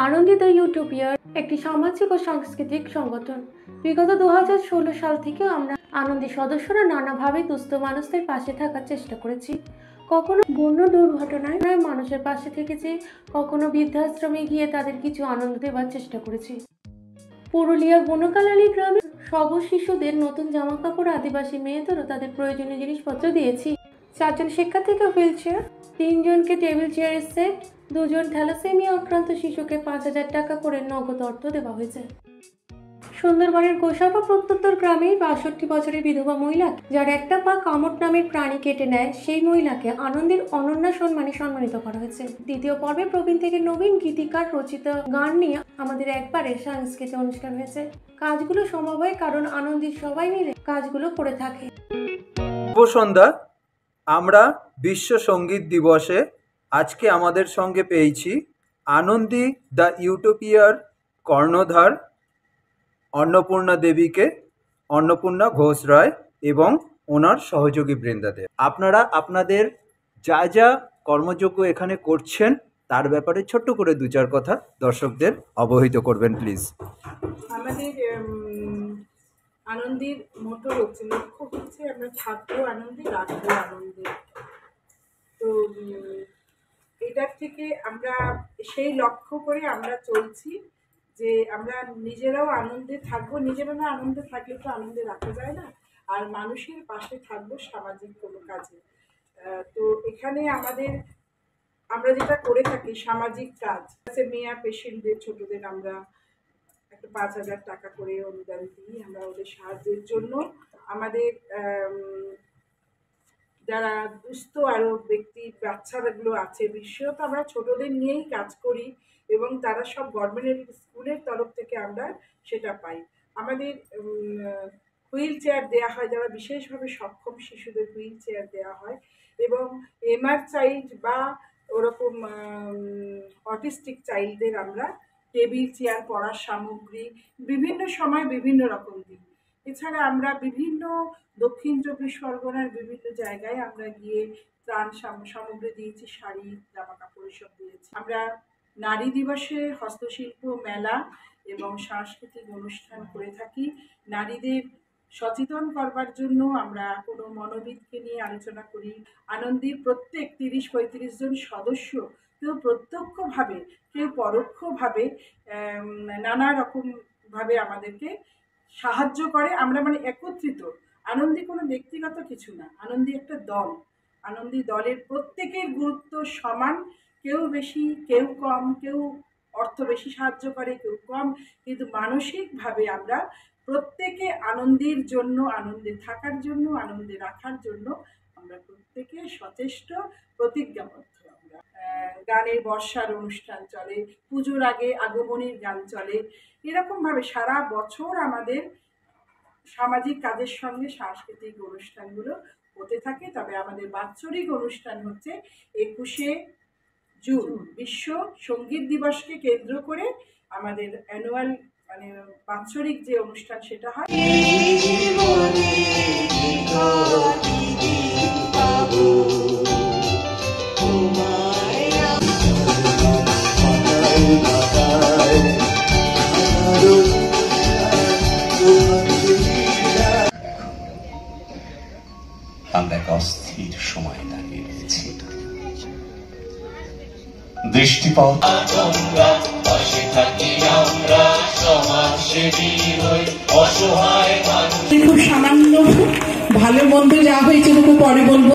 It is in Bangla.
আনন্দি দ্য ইউটোপিয়ার একটি সামাজিক ও সাংস্কৃতিক সংগঠন। বিগত 2016 সাল থেকে আমরা আনন্দি সদস্যরা নানাভাবে দুস্থ মানুষদের পাশে থাকার চেষ্টা করেছি। কখনো বন্য দুর্ঘটনায় মানুষের পাশে থেকেছি, কখনো বৃদ্ধাশ্রমে গিয়ে তাদের কিছু আনন্দ দেওয়ার চেষ্টা করেছি। পুরুলিয়ার বনকালালি গ্রামে সব শিশুদের নতুন জামা কাপড়, আদিবাসী মেয়েদেরও তাদের প্রয়োজনীয় জিনিসপত্র দিয়েছি। 4 জন শিক্ষার্থীকে হুইল চেয়ার, 3 জনকে টেবিল চেয়ারের সেট, 2 জন থ্যালাসেমিয়া আক্রান্ত শিশুকে 5,000 টাকা করে নগদ অর্থ দেওয়া হয়েছে। সুন্দরবনের গোসাবা প্রত্যুত্তর গ্রামে 62 বছরের বিধবা মহিলা যার একটা পা কামট নামের প্রাণী কেটে নেয়, সেই মহিলাকে আনন্দের অনন্যা সম্মানে সম্মানিত করা হয়েছে। দ্বিতীয় পর্বে প্রবীণ থেকে নবীন গীতিকার রচিত গান নিয়ে আমাদের একবারে সাংস্কৃতিক অনুষ্ঠান হয়েছে। কাজগুলো সম্ভব হয় কারণ আনন্দের সবাই মিলে কাজগুলো করে থাকে। শুভ সন্ধ্যা। আমরা বিশ্ব সঙ্গীত দিবসে আজকে আমাদের সঙ্গে পেয়েছি আনন্দি দ্য ইউটোপিয়ার কর্ণধার অন্নপূর্ণা দেবীকে, অন্নপূর্ণা ঘোষ রায় এবং ওনার সহযোগী বৃন্দাদের। আপনারা আপনাদের যা যা কর্মযোগ্য এখানে করছেন তার ব্যাপারে ছোট্ট করে 2-4 কথা দর্শকদের অবহিত করবেন প্লিজ। আমাদের আনন্দের মোটো হচ্ছে, লক্ষ্য হচ্ছে আমরা থাকবো আনন্দে, রাখবো আনন্দে। তো এটার থেকে আমরা সেই লক্ষ্য করে আমরা চলছি যে আমরা নিজেরাও আনন্দে থাকবো। নিজেরা না আনন্দে থাকলে তো আনন্দে রাখা যায় না, আর মানুষের পাশে থাকবো সামাজিক কোনো কাজে। তো এখানে আমরা যেটা করে থাকি সামাজিক কাজ, মেয়া পেশেন্টদের, ছোটদের আমরা একটা 5,000 টাকা করে অনুদান দিই আমরা ওদের সাহায্যের জন্য। আমাদের যারা দুস্থ আরো ব্যক্তি বাচ্চাগুলো আছে, বিশেষত আমরা ছোটদের নিয়েই কাজ করি এবং তারা সব গভর্নমেন্ট স্কুলের তরফ থেকে আমরা সেটা পাই। আমাদের হুইল চেয়ার দেওয়া হয়, যারা বিশেষভাবে সক্ষম শিশুদের হুইল চেয়ার দেওয়া হয়, এবং এমআর চাইল্ড বা ওরকম অটিস্টিক চাইল্ডদের আমরা টেবিল চেয়ার, পড়ার সামগ্রী বিভিন্ন সময় বিভিন্ন রকম দিই। এছাড়া আমরা বিভিন্ন দক্ষিণ 24 পরগনার বিভিন্ন জায়গায় আমরা গিয়ে ত্রাণ সামগ্রী দিয়েছি, শাড়ি, জামা কাপড় সব দিয়েছি। আমরা নারী দিবসে হস্তশিল্প মেলা এবং সাংস্কৃতিক অনুষ্ঠান করে থাকি। নারীদের সচেতন করবার জন্য আমরা কোনো মনোবিদকে নিয়ে আলোচনা করি। আনন্দের প্রত্যেক 30-35 জন সদস্য, কেউ প্রত্যক্ষভাবে কেউ পরোক্ষভাবে নানা রকমভাবে আমাদেরকে সাহায্য করে। আমরা একত্রিত। আনন্দী কোনো ব্যক্তিগত কিছু না, আনন্দী একটা দল। আনন্দী দলের প্রত্যেকের গুরুত্ব সমান, কেউ বেশি কেউ কম, কেউ অর্থ বেশি সাহায্য করে কেউ কম, কিন্তু মানসিকভাবে আমরা প্রত্যেকে আনন্দের জন্য, আনন্দে থাকার জন্য, আনন্দে রাখার জন্য আমরা প্রত্যেকে সচেষ্ট, প্রতিজ্ঞাবদ্ধ। আমরা গানের বর্ষার অনুষ্ঠান চলে, পুজোর আগে আগমনীর গান চলে। এরকমভাবে সারা বছর আমাদের সামাজিক কাজের সঙ্গে সাংস্কৃতিক অনুষ্ঠানগুলো হতে থাকে। তবে আমাদের বাৎসরিক অনুষ্ঠান হচ্ছে 21শে জুন, বিশ্ব সঙ্গীত দিবসকে কেন্দ্র করে আমাদের অ্যানুয়াল বাৎসরিক যে অনুষ্ঠান সেটা হয়। আমরা এক অস্থির সময় দাঁড়িয়ে রয়েছি। দৃষ্টিপথ খুব সামান্য ভালো মন্দ যা হয়েছে পরে বলবো।